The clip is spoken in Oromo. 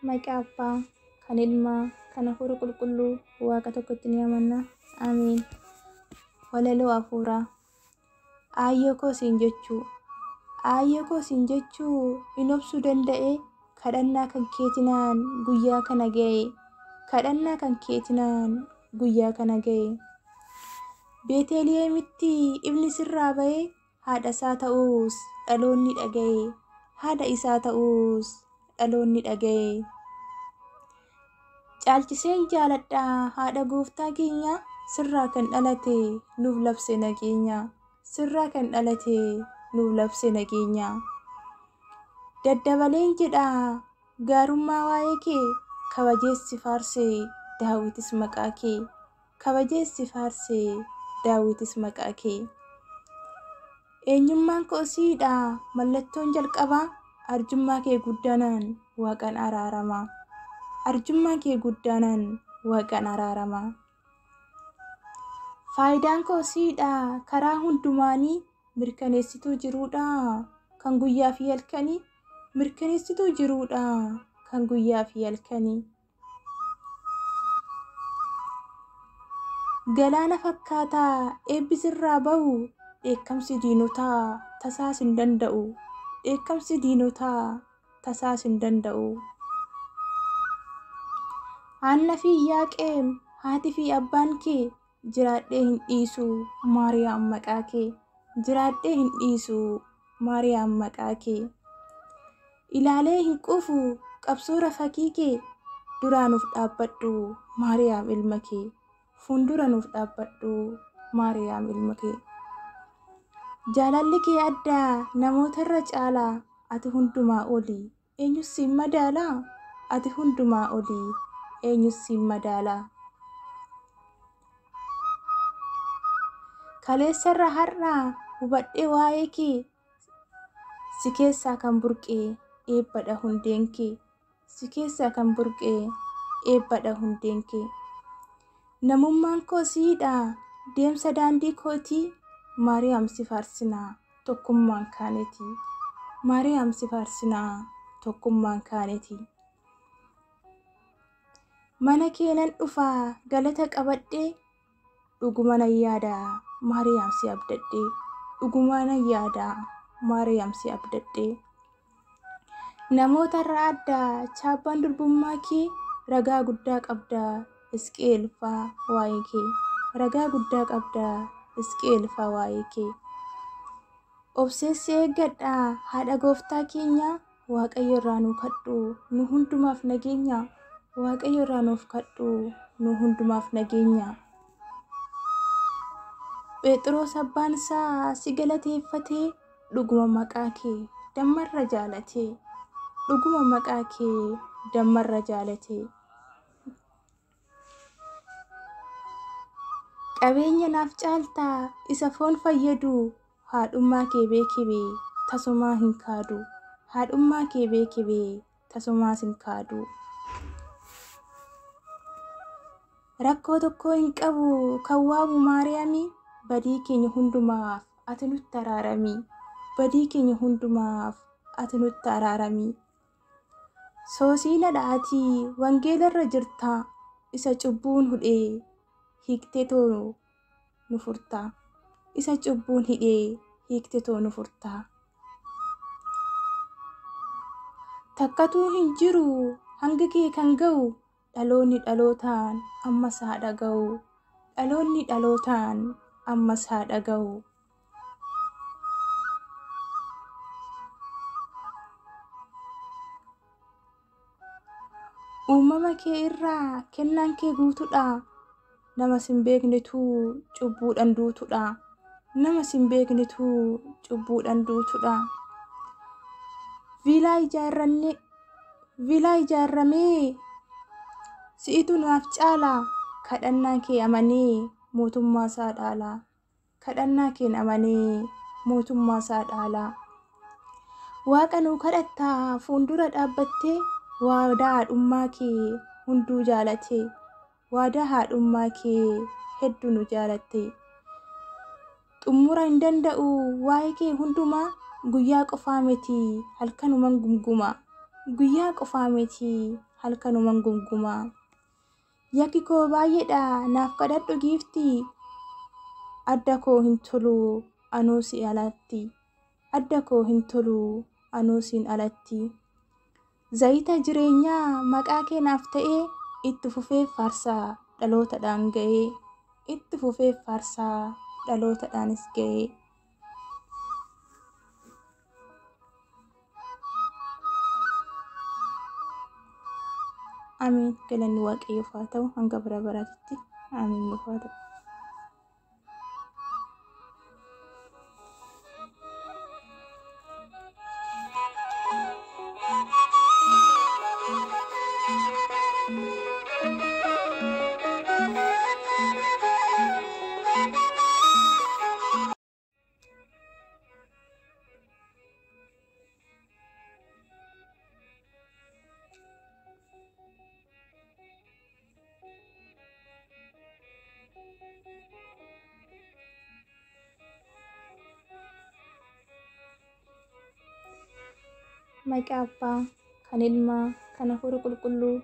Maqaa Abbaa, kan Ilmaa, kan Hafuura Qulqulluu, Waaqa tokkotti ni amanna. Amiin. Walaloo Hafuuraa. Aayyoo koo siin jechuu. Aayyoo koo siin jechuu hin obsuu danda'e, kadhannaa kan keetinaan guyyaa kana ga'e. Kadhannaa kan keetinaan guyyaa kana ga'e. Beetelihemitti ifni sirraa ba'e, haadha isaa ta'uus dhaloonni dhaga'e. Haadha isaa ta'uus dhaloonni dhaga'e. Caalchiseen jaaladhaa haadha gooftaa keenya, sirraa kan dhalate nuuf labse nageenya. Sirraa kan dhalate nuuf labse nageenya. Daddabaleen jedhaa gaarummaa waa'ee kee, kabajeessi faarsee Daawitis maqaa kee. Kabajeessi faarsee Daawitis maqaa kee. Eenyummaan koo siidha mallattoon jalqabaa, arjummaa kee guddaanaan Waaqaan araarama. Arjummaa kee guddaanaan Waaqaan araarama. Faayidaan koo siidha karaa hundumaanii, mirkaneessituu jiruudha kan guyyaa fi halkanii. Mirkaneessituu jiruudha kan guyyaa fi halkanii. Galaana fakkaataa eebbi sirraa ba'u, dheekkamsi diinotaa tasaas hin danda'u. Dheekkamsi diinotaa tasaas hin danda'u. Haannaa fi Yaaqeem haati fi abbaan kee, jiraadhee hin dhiisu Maariyaam maqaa kee. Jiraadhee hin dhiisu Maariyaam maqaa kee. Ilaalee hin quufu qabsoora fakkii kee, duraa nuuf dhaabbadhu Maariyaam ilma kee. Fuuldura nuuf dhaabbadhu Maariyaam ilma kee. Jaalalli kee addaa namootarra caalaa, ati hundumaa oli eenyus siin madaalaa. Ati hundumaa oli eenyus siin madaalaa. Kaleessarra har'aa hubadhee waa'ee kee, si keessaa kan burqee eebbadha hundeen kee. Si keessaa kan burqee eebbadha hundeen kee. Namummaan koo siidha deemsa daandii kootii, Maariyaam si faarsinaa tokkummaan kaanetii. Maariyaam si faarsinaa tokkummaan kaanetii. Mana kee nan dhufaa galata qabadhee, dhuguma nan yaada Maariyaam si abdadhee. Dhuguma nan yaada Maariyaam si abdadhee. Namootarraa addaa chaappaan durbummaa kee, ragaa guddaa qabda Hisqeel faa waa'ee kee. Ragaa guddaa qabda Hisqeel faa waa'ee kee. Obseessi eeggadhaa haadha gooftaa keenya, Waaqayyo irraa nuu kadhu nu hundumaaf nageenya. Waaqayyo irraa nuuf kadhu nu hundumaaf nageenya. Phexros abbaan isaa si galateeffatee, dhuguma maqaa kee dammarra jaalatee. Dhuguma maqaa kee dammarra jaalatee. Qabeenya naaf caaltaa isa foon fayyadu, haadhummaa kee beekibee tasumaa hin kaadu. Haadhummaa kee beekibee tasumaas hin kaadu. Rakkoo tokko hin qabu kan waamu Maariyaamii, badii keenya hundumaaf ati nutti araarami. Badii keenya hundumaaf ati nutti araarami. Soosiina dhaatii wangeelarra jirta, isa cubbuun hudhee hiiktee too nu furta. Isa cubbuun hidhee hiiktee too nu furta. Takkatuu hin jiru hanga kee kan ga'u, dhaloonni dhalootaan ammas haa dhaga'u. Dhaloonni dhalootaan ammas haa dhaga'u. Uumama kee irraa kennaan kee guutuudha, nama sin beeknetu cubbuudhaan duutuudha. Nama sin beeknetu cubbuudhaan duutuudha. Viilaa ijaarramee si'itu naaf caala, kadhannaa kee amanee mootummaa isaa dhaala. Kadhannaa kee amanee mootummaa isaa dhaala. Waaqa nuu kadhattaa fuuldura dhaabbattee, waadaa haadhummaa kee hunduu jaalatee. Waadaa haadhummaa kee hedduu nu jaalatte. Xumura hin danda'u waa'ee kee hundumaa, guyyaa qofaa miti halkanuman gumguma. Guyyaa qofaa miti halkanuman gumguma. Yakki koo baay'eedha naaf kadhadhu giiftii, adda koo hin tolu anuu si alatti. Adda koo hin tolu anuu siin alatti. Zayita jireenyaa maqaa kee naaf ta'ee, itti fufee faarsaa dhalootaadhaan ga'ee. Itti fufee faarsaa dhalootaadhaanis ga'ee. Amiin. Galanni Waaqayyoof haa ta'u hanga bara baraatitti. Amiin nuuf haa ta'u. Maqaa Abbaa, kan Ilmaa, kan Hafuura Qulqulluu